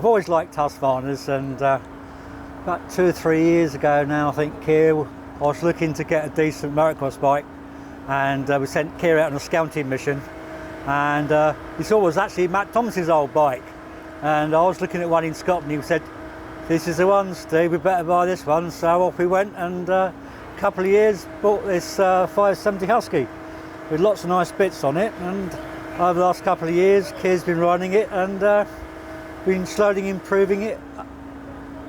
I've always liked Husqvarnas, and about 2 or 3 years ago now, I think, Keir, I was looking to get a decent motocross bike, and we sent Keir out on a scouting mission, and he saw it was actually Matt Thomas's old bike, and I was looking at one in Scotland. He said, "This is the one, Steve, we better buy this one." So off we went, and a couple of years bought this 570 Husky with lots of nice bits on it, and over the last couple of years Keir's been riding it and been slowly improving it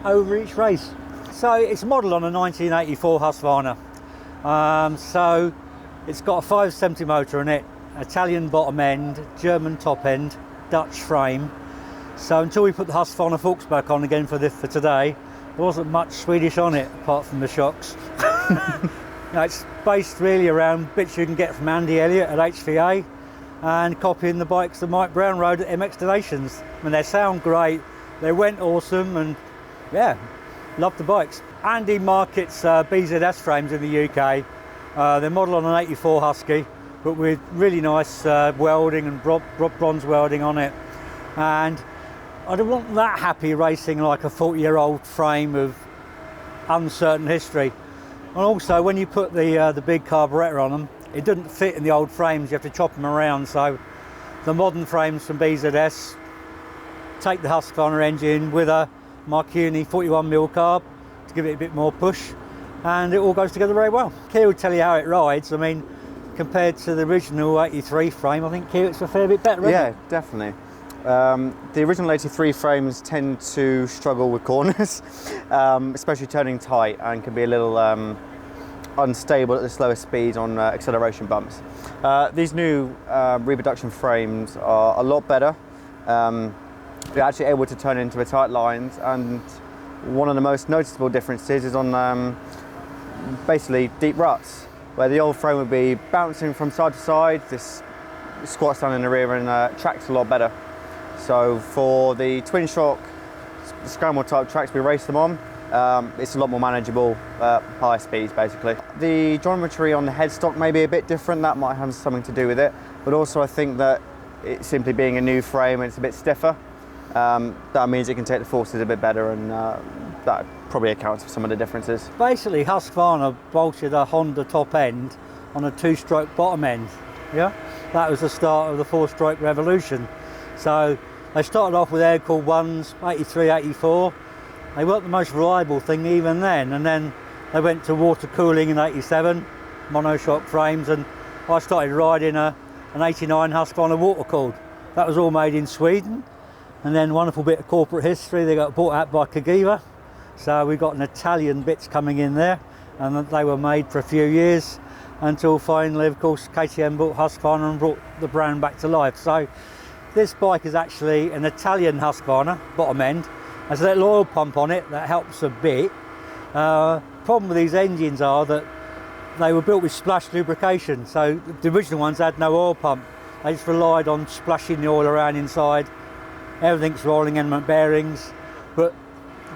over each race. So it's modelled on a 1984 Husqvarna. So it's got a 570 motor in it, Italian bottom end, German top end, Dutch frame. So until we put the Husqvarna forks back on again for today, there wasn't much Swedish on it apart from the shocks. It's based really around bits you can get from Andy Elliott at HVA and copying the bikes that Mike Brown rode at MX Donations. I mean, they sound great, they went awesome, and yeah, love the bikes. Andy markets BZS frames in the UK. They're modelled on an 84 Husky, but with really nice welding and bronze welding on it. And I don't want that happy racing like a 40-year-old frame of uncertain history. And also, when you put the big carburettor on them, it doesn't fit in the old frames. You have to chop them around. So the modern frames from BZS take the Husqvarna engine with a Mikuni 41mm carb to give it a bit more push, and it all goes together very well. Keir will tell you how it rides. I mean, compared to the original 83 frame, I think Keir, it's a fair bit better. Yeah, definitely. The original 83 frames tend to struggle with corners, especially turning tight, and can be a little unstable at the slower speeds on acceleration bumps. These new reproduction frames are a lot better. They're actually able to turn into the tight lines, and one of the most noticeable differences is on basically deep ruts, where the old frame would be bouncing from side to side. This squats down in the rear and tracks a lot better. So for the twin shock scramble type tracks we race them on, it's a lot more manageable, higher speeds basically. The geometry on the headstock may be a bit different, that might have something to do with it, but also I think that it's simply being a new frame and it's a bit stiffer. That means it can take the forces a bit better, and that probably accounts for some of the differences. Basically, Husqvarna bolted a Honda top end on a 2-stroke bottom end. Yeah, that was the start of the 4-stroke revolution. So they started off with air-cooled ones, 83, 84. They weren't the most reliable thing even then, and then they went to water cooling in 87, monoshock frames, and I started riding an 89 Husqvarna water cooled. That was all made in Sweden, and then wonderful bit of corporate history, they got bought out by Cagiva, so we got an Italian bits coming in there, and they were made for a few years until finally, of course, KTM bought Husqvarna and brought the brand back to life. So this bike is actually an Italian Husqvarna bottom end. There's a little oil pump on it that helps a bit. Problem with these engines are that they were built with splash lubrication, so the original ones had no oil pump. They just relied on splashing the oil around inside. Everything's rolling element bearings, but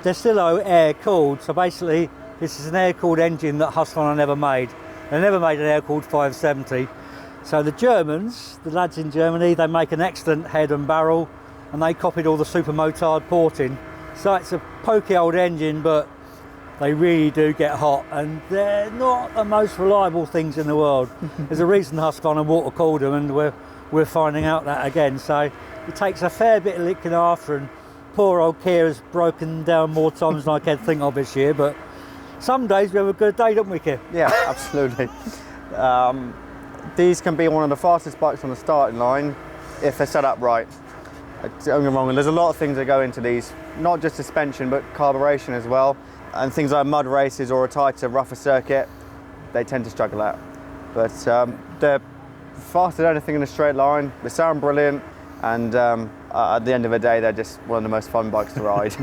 they're still air cooled. So basically, this is an air cooled engine that Husqvarna never made. They never made an air cooled 570. So the Germans, the lads in Germany, they make an excellent head and barrel, and they copied all the super motard porting. So it's a pokey old engine, but they really do get hot, and they're not the most reliable things in the world. There's a reason Husqvarna water cooled them, and we're finding out that again. So it takes a fair bit of looking after, and poor old Keir has broken down more times than I can think of this year, but some days we have a good day, don't we, Keir? Yeah, absolutely. These can be one of the fastest bikes on the starting line if they're set up right. Don't get me wrong, there's a lot of things that go into these, not just suspension but carburation as well, and things like mud races or a tighter, rougher circuit, they tend to struggle out. But they're faster than anything in a straight line, they sound brilliant, and at the end of the day they're just one of the most fun bikes to ride.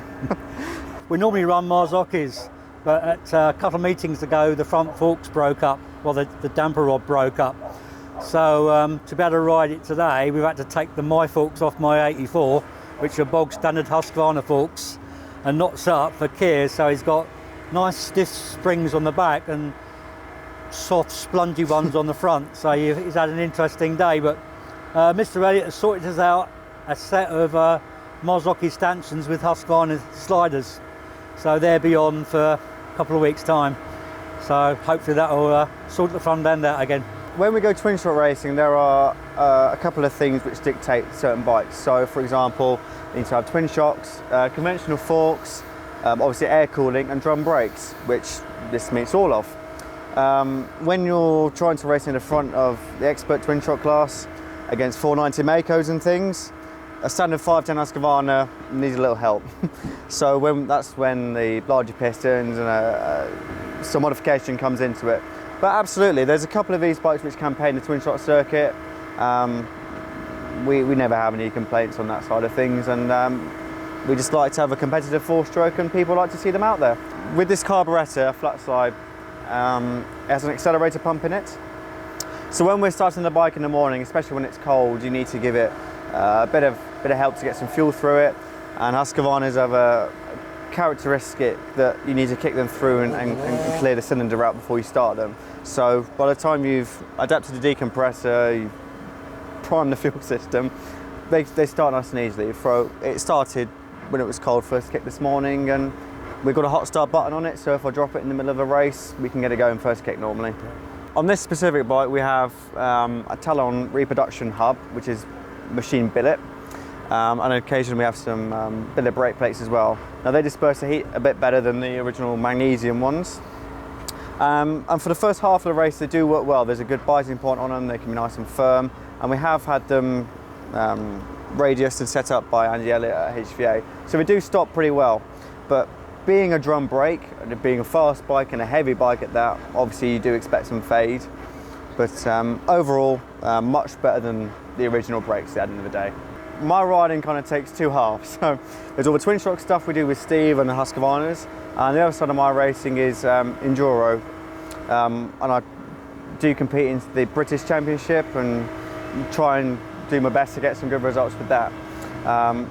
We normally run Mazukis, but at a couple of meetings ago the front forks broke up, well the damper rod broke up. So to be able to ride it today, we've had to take the my forks off my 84, which are bog standard Husqvarna forks, and not set up for Keir, so he's got nice stiff springs on the back and soft spongy ones on the front. So he's had an interesting day, but Mr. Elliott has sorted us out a set of Marzocchi stanchions with Husqvarna sliders. So they'll be on for a couple of weeks' time. So hopefully that will sort the front end out again. When we go twin stroke racing, there are a couple of things which dictate certain bikes. So for example, you need to have twin shocks, conventional forks, obviously air cooling and drum brakes, which this meets all of. When you're trying to race in the front of the expert twin shock class against 490 Makos and things, a standard 510 Husqvarna needs a little help. So that's when the larger pistons and some modification comes into it. But absolutely, there's a couple of these bikes which campaign the twin shock circuit. We never have any complaints on that side of things, and we just like to have a competitive four-stroke, and people like to see them out there. With this carburettor, flat slide, it has an accelerator pump in it. So when we're starting the bike in the morning, especially when it's cold, you need to give it a bit of help to get some fuel through it. And Husqvarnas have a characteristic that you need to kick them through and clear the cylinder out before you start them. So by the time you've adapted the decompressor, you've primed the fuel system, they start nice and easily. It started when it was cold first kick this morning, and we've got a hot start button on it, so if I drop it in the middle of a race, we can get it going first kick normally. On this specific bike, we have a Talon reproduction hub, which is machine billet. And occasionally we have some billet brake plates as well. Now they disperse the heat a bit better than the original magnesium ones. And for the first half of the race, they do work well. There's a good biting point on them, they can be nice and firm. And we have had them radiused and set up by Andy Elliott at HVA. So we do stop pretty well. But being a drum brake, and being a fast bike and a heavy bike at that, obviously you do expect some fade. But overall, much better than the original brakes at the end of the day. My riding kind of takes two halves. So there's all the twin shock stuff we do with Steve and the Husqvarnas, and the other side of my racing is enduro. And I do compete in the British Championship and try and do my best to get some good results with that.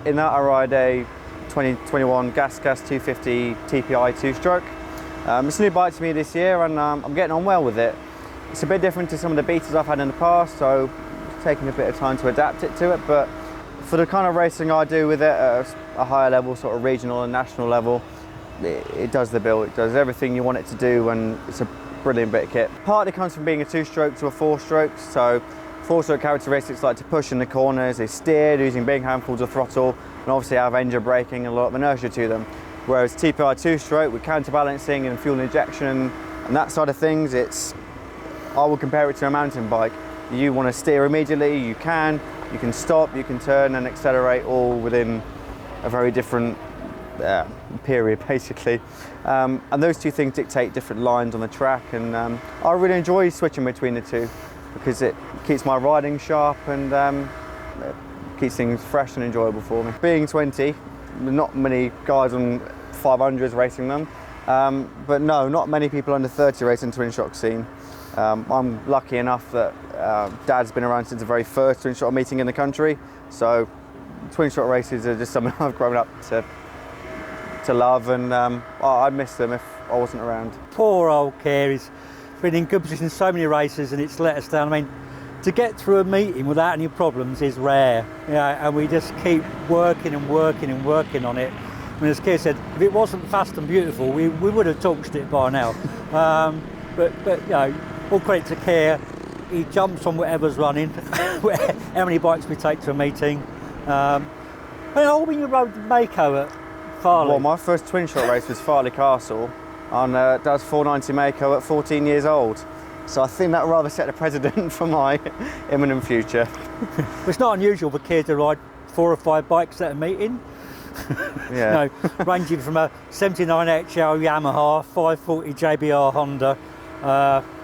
In that I ride a 2021 Gas 250 TPI two-stroke. It's a new bike to me this year, and I'm getting on well with it. It's a bit different to some of the beaters I've had in the past, so it's taking a bit of time to adapt it to it, but for the kind of racing I do with it at a higher level, sort of regional and national level, it does the bill. It does everything you want it to do, and it's a brilliant bit of kit. Partly comes from being a two-stroke to a four-stroke, so four-stroke characteristics like to push in the corners, they steer using big handfuls of throttle, and obviously have engine braking and a lot of inertia to them. Whereas TPI two-stroke with counterbalancing and fuel injection and that side of things, I would compare it to a mountain bike. You want to steer immediately, you can stop, you can turn and accelerate all within a very different period basically. And those two things dictate different lines on the track, and I really enjoy switching between the two because it keeps my riding sharp and it keeps things fresh and enjoyable for me. Being 20, not many guys on 500s racing them, but no, not many people under 30 racing twin shock scene. I'm lucky enough that Dad's been around since the very first twin shock meeting in the country, so twin shock races are just something I've grown up to love, and I'd miss them if I wasn't around. Poor old Keir, he's been in good position in so many races and it's let us down. I mean, to get through a meeting without any problems is rare, and we just keep working and working and working on it. I mean, as Keir said, if it wasn't fast and beautiful, we would have torched it by now. But you know, all credit to Keir, he jumps on whatever's running, how many bikes we take to a meeting. When you rode Mako at Farley? Well, my first twin shock race was Farley Castle on Dad's 490 Mako at 14 years old. So I think that will rather set a precedent for my imminent future. It's not unusual for Keir to ride 4 or 5 bikes at a meeting. Yeah. You know, ranging from a 79 HL Yamaha, 540 JBR Honda,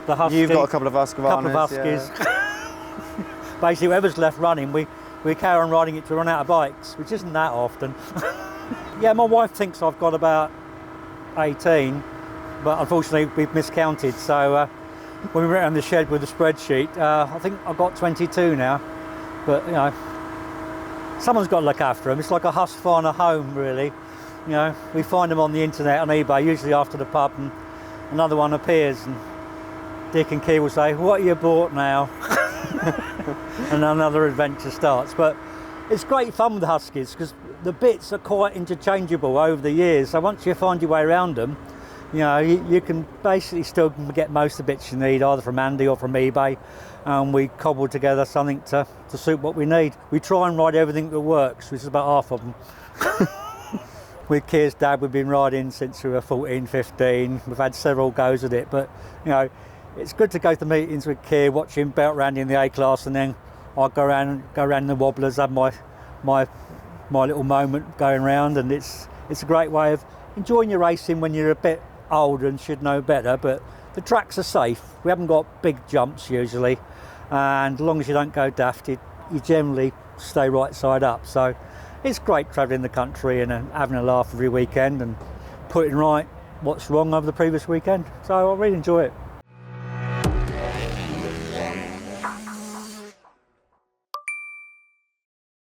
the Husky. You've got a couple of Husqvarnas. Couple of Huskies. Yeah. Basically, whoever's left running, we carry on riding it to run out of bikes, which isn't that often. Yeah, my wife thinks I've got about 18, but unfortunately we've miscounted. So when we went around the shed with the spreadsheet, I think I've got 22 now. But you know, someone's got to look after them. It's like a Husqvarna home, really. You know, we find them on the internet, on eBay, usually after the pub, and another one appears, and Dick and Keir will say, "What you bought now?" And another adventure starts. But It's great fun with the Huskies because the bits are quite interchangeable over the years. So once you find your way around them, you know, you can basically still get most of the bits you need, either from Andy or from eBay, and we cobble together something to suit what we need. We try and ride everything that works, which is about half of them. With Kier's dad, we've been riding since we were 14, 15. We've had several goes at it, but you know, it's good to go to meetings with Kier, watch him belt round in the A-class, and then I go around the wobblers, have my little moment going round, and it's a great way of enjoying your racing when you're a bit older and should know better. But the tracks are safe. We haven't got big jumps usually, and as long as you don't go daft, you generally stay right side up. So it's great travelling the country and having a laugh every weekend and putting right what's wrong over the previous weekend. So I really enjoy it.